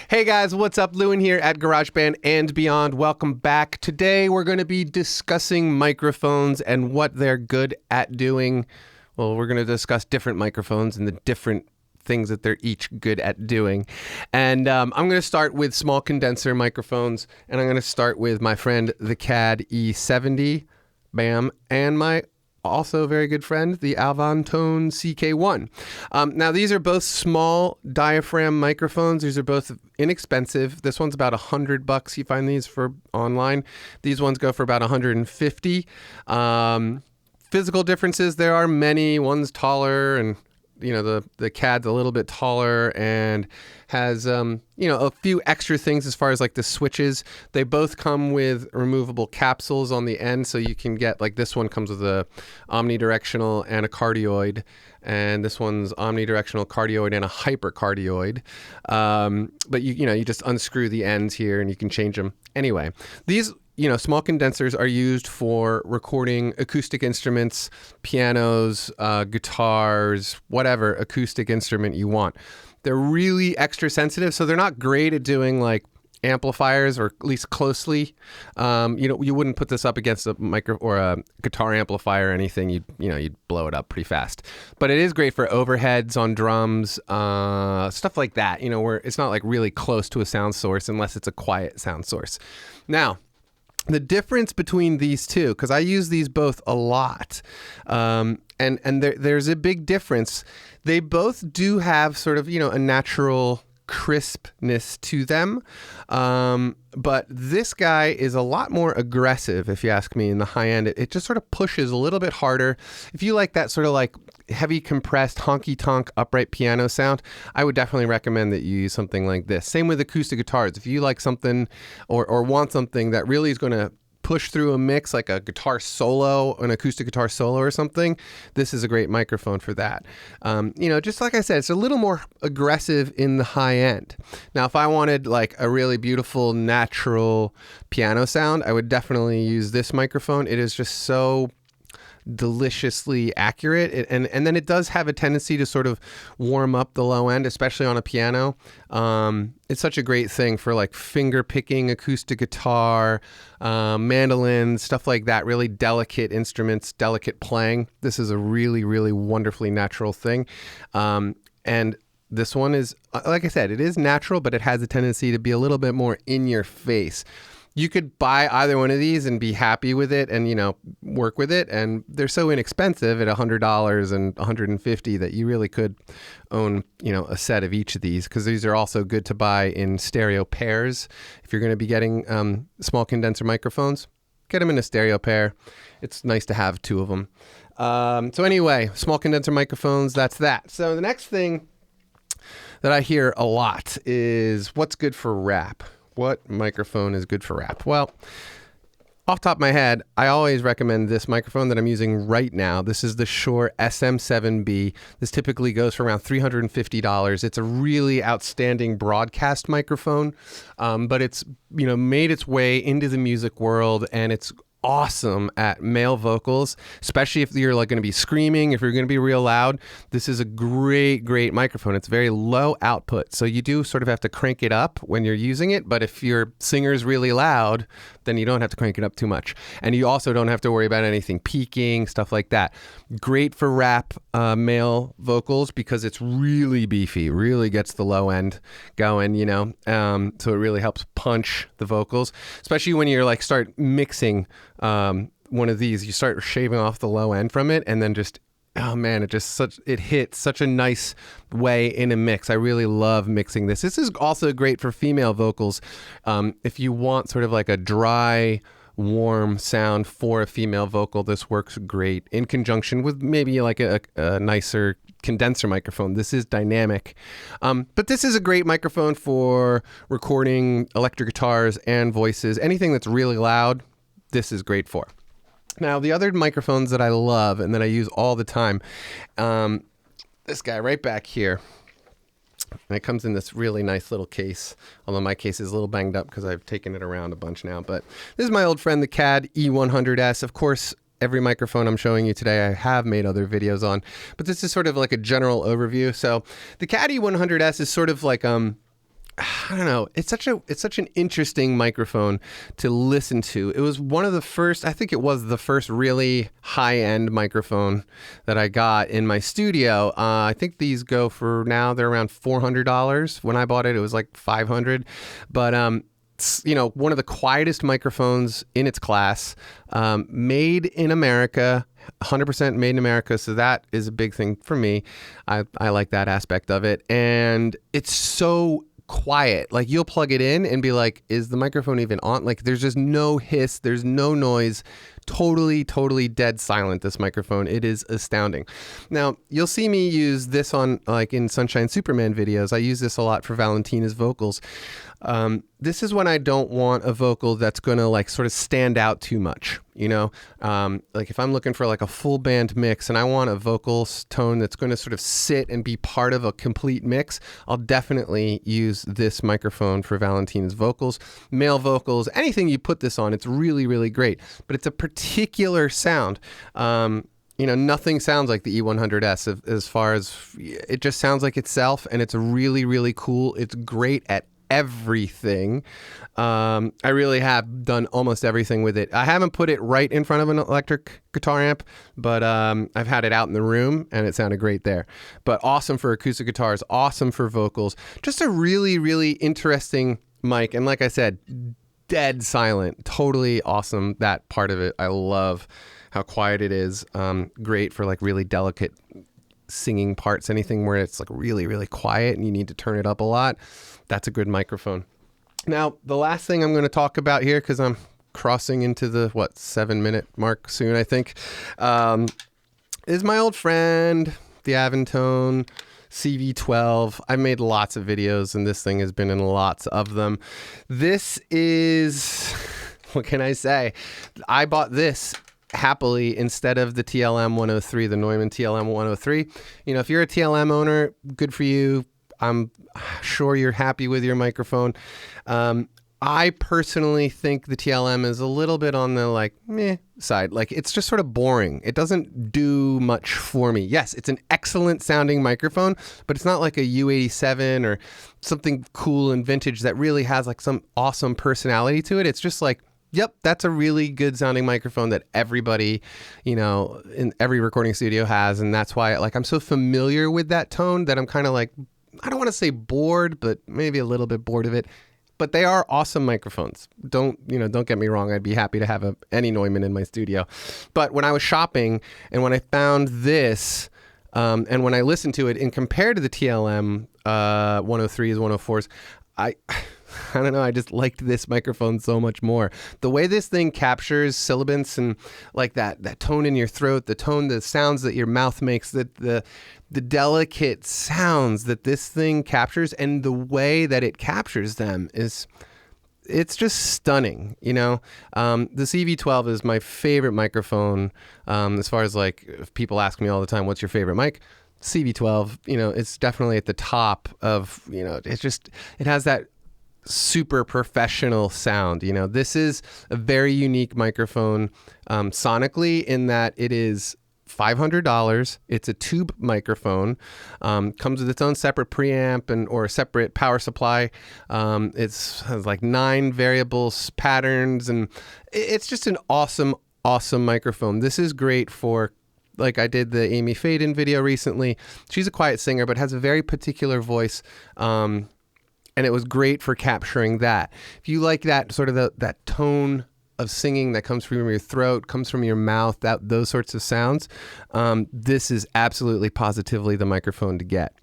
Hey guys, what's up? Lewin here at GarageBand and Beyond. Welcome back. Today we're going to be discussing microphones and what they're good at doing. Well, we're going to discuss different microphones and the different things that they're each good at doing. And I'm going to start with small condenser microphones, and I'm going to start with my friend the Caddy E70, bam, and my also very good friend, the Alvantone CK1. Now, these are both small diaphragm microphones. These are both inexpensive. This one's about $100. You find these for online. These ones go for about $150. Physical differences, there are many. One's taller, and the CAD's a little bit taller and has a few extra things as far as like the switches. They both come with removable capsules on the end, so you can get, like, this one comes with a omnidirectional and a cardioid, and this one's omnidirectional, cardioid, and a hypercardioid. But you just unscrew the ends here and you can change them. Anyway, these small condensers are used for recording acoustic instruments, pianos, guitars, whatever acoustic instrument you want. They're really extra sensitive, so they're not great at doing like amplifiers, or at least closely. You wouldn't put this up against a micro or a guitar amplifier or anything. You'd blow it up pretty fast. But it is great for overheads on drums, stuff like that. Where it's not like really close to a sound source unless it's a quiet sound source. Now, the difference between these two, because I use these both a lot, and there's a big difference. They both do have sort of, a natural crispness to them, but this guy is a lot more aggressive, if you ask me, in the high end. It just sort of pushes a little bit harder. If you like that sort of like heavy compressed honky-tonk upright piano sound, I would definitely recommend that you use something like this. Same with acoustic guitars. If you like something or want something that really is going to push through a mix, like a guitar solo, an acoustic guitar solo or something, this is a great microphone for that. Just like I said, it's a little more aggressive in the high end. Now, if I wanted like a really beautiful natural piano sound, I would definitely use this microphone. It is just so deliciously accurate, and then it does have a tendency to sort of warm up the low end, especially on a piano. It's such a great thing for like finger picking acoustic guitar, mandolin, stuff like that. Really delicate instruments, delicate playing. This is a really, really wonderfully natural thing. And this one is, like I said, it is natural, but it has a tendency to be a little bit more in your face. You could buy either one of these and be happy with it and, work with it. And they're so inexpensive at $100 and $150 that you really could own, a set of each of these, because these are also good to buy in stereo pairs. If you're going to be getting small condenser microphones, get them in a stereo pair. It's nice to have two of them. So anyway, small condenser microphones, that's that. So the next thing that I hear a lot is what's good for rap. What microphone is good for rap? Well, off the top of my head, I always recommend this microphone that I'm using right now. This is the Shure SM7B. This typically goes for around $350. It's a really outstanding broadcast microphone, but it's made its way into the music world, and it's awesome at male vocals, especially if you're like going to be screaming, if you're going to be real loud. This is a great microphone. It's very low output, so you do sort of have to crank it up when you're using it, but if your singer's really loud, then you don't have to crank it up too much, and you also don't have to worry about anything peaking, stuff like that. Great for rap male vocals because it's really beefy, really gets the low end going, so it really helps punch the vocals, especially when you're like start mixing one of these. You start shaving off the low end from it, and then just, oh man, it hits such a nice way in a mix. I really love mixing this. This is also great for female vocals. If you want sort of like a dry, warm sound for a female vocal, this works great in conjunction with maybe like a nicer condenser microphone. This is dynamic. But this is a great microphone for recording electric guitars and voices. Anything that's really loud, this is great for. Now, the other microphones that I love and that I use all the time, this guy right back here, and it comes in this really nice little case, although my case is a little banged up because I've taken it around a bunch now. But this is my old friend, the Caddy E100S. Of course, every microphone I'm showing you today, I have made other videos on, but this is sort of like a general overview. So the Caddy E100S is sort of like I don't know. It's such an interesting microphone to listen to. It was one of the first, I think it was the first really high-end microphone that I got in my studio. I think these go for now, they're around $400. When I bought it, it was like $500. But it's, one of the quietest microphones in its class, made in America. 100% made in America, so that is a big thing for me. I like that aspect of it, and it's so quiet. Like, you'll plug it in and be like, is the microphone even on? Like, there's just no hiss, there's no noise. Totally dead silent, this microphone. It is astounding. Now, you'll see me use this on, like, in Sunshine Superman videos. I use this a lot for Valentina's vocals. This is when I don't want a vocal that's going to, like, sort of stand out too much, like if I'm looking for like a full band mix and I want a vocal tone that's going to sort of sit and be part of a complete mix, I'll definitely use this microphone for Valentina's vocals. Male vocals, anything you put this on, it's really great, but it's a particular sound. Nothing sounds like the E100S as far as it just sounds like itself, and it's really cool. It's great at everything. I really have done almost everything with it. I haven't put it right in front of an electric guitar amp, but I've had it out in the room and it sounded great there. But awesome for acoustic guitars, awesome for vocals. Just a really interesting mic. And like I said, dead silent. Totally awesome, that part of it. I love how quiet it is. Great for like really delicate singing parts, anything where it's like really quiet and you need to turn it up a lot. That's a good microphone. Now, the last thing I'm going to talk about here, because I'm crossing into the 7-minute mark soon, I think, is my old friend, the Aventone CV12. I've made lots of videos, and this thing has been in lots of them. This is, what can I say? I bought this happily instead of the TLM 103, the Neumann TLM 103. If you're a TLM owner, good for you. I'm sure you're happy with your microphone. I personally think the TLM is a little bit on the meh side. Like, it's just sort of boring. It doesn't do much for me. Yes, it's an excellent sounding microphone, but it's not like a U87 or something cool and vintage that really has like some awesome personality to it. It's just like, yep, that's a really good sounding microphone that everybody, in every recording studio has. And that's why I'm so familiar with that tone that I'm kind of like, I don't want to say bored, but maybe a little bit bored of it. But they are awesome microphones. Don't get me wrong. I'd be happy to have any Neumann in my studio. But when I was shopping and when I found this, and when I listened to it and compared to the TLM 103s, 104s, I don't know. I just liked this microphone so much more. The way this thing captures sibilance and like that tone in your throat, the sounds that your mouth makes, the delicate sounds that this thing captures, and the way that it captures them it's just stunning. The CV12 is my favorite microphone. As far as if people ask me all the time, what's your favorite mic? CV12, it's definitely at the top of, it has that super professional sound. This is a very unique microphone sonically, in that it is $500. It's a tube microphone, comes with its own separate preamp or a separate power supply. It has 9 variables patterns, and it's just an awesome microphone. This is great for, I did the Amy Faden video recently. She's a quiet singer, but has a very particular voice. And it was great for capturing that. If you like that sort of that tone of singing that comes from your throat, comes from your mouth, those sorts of sounds, this is absolutely positively the microphone to get.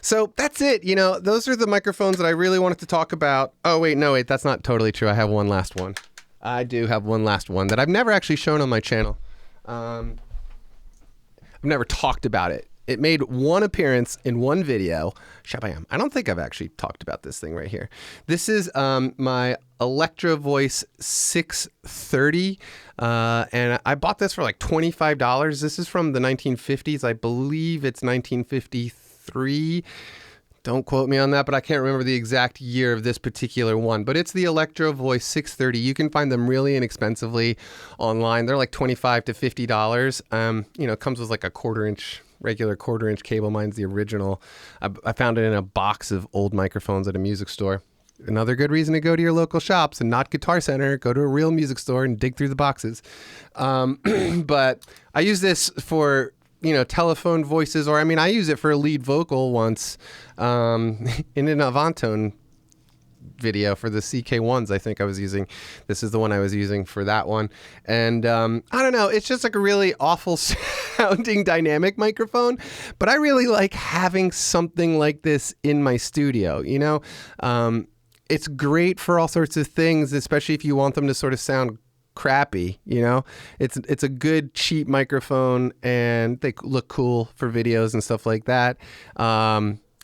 So that's it. Those are the microphones that I really wanted to talk about. Oh, wait, that's not totally true. I have one last one. I do have one last one that I've never actually shown on my channel. I've never talked about it. It made one appearance in one video. Shabam. I don't think I've actually talked about this thing right here. This is my Electrovoice 630, and I bought this for $25. This is from the 1950s. I believe it's 1953. Don't quote me on that, but I can't remember the exact year of this particular one. But it's the Electrovoice 630. You can find them really inexpensively online. They're $25 to $50. It comes with a 1/4-inch regular 1/4-inch cable. Mine's the original. I found it in a box of old microphones at a music store. Another good reason to go to your local shops and not Guitar Center. Go to a real music store and dig through the boxes. But I use this for, telephone voices, or I use it for a lead vocal once in an Avantone video for the CK1s. I think I was using, this is the one I was using for that one. And I don't know, it's just like a really awful sounding dynamic microphone, but I really like having something like this in my studio, It's great for all sorts of things, especially if you want them to sort of sound crappy, It's a good cheap microphone, and they look cool for videos and stuff like that.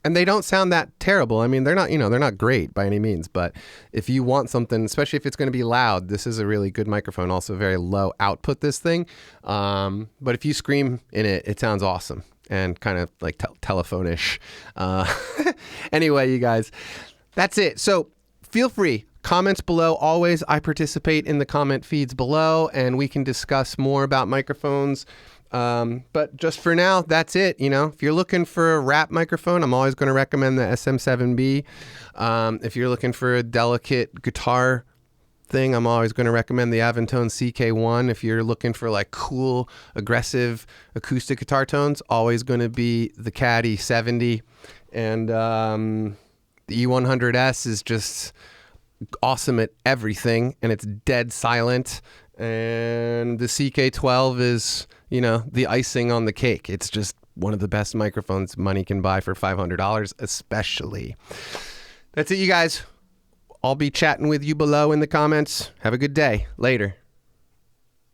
And they don't sound that terrible. They're not great by any means, but if you want something, especially if it's going to be loud, this is a really good microphone. Also very low output, this thing. But if you scream in it, it sounds awesome and kind of like telephone-ish. Anyway, you guys, that's it. So feel free. Comments below. Always, I participate in the comment feeds below, and we can discuss more about microphones. But just for now, that's it. If you're looking for a rap microphone, I'm always going to recommend the SM7B. If you're looking for a delicate guitar thing, I'm always going to recommend the Avantone CK1. If you're looking for like cool, aggressive acoustic guitar tones, always going to be the Caddy 70. And the E100S is just awesome at everything, and it's dead silent. And the CK12 is, the icing on the cake. It's just one of the best microphones money can buy for $500, especially. That's it, you guys. I'll be chatting with you below in the comments. Have a good day. Later.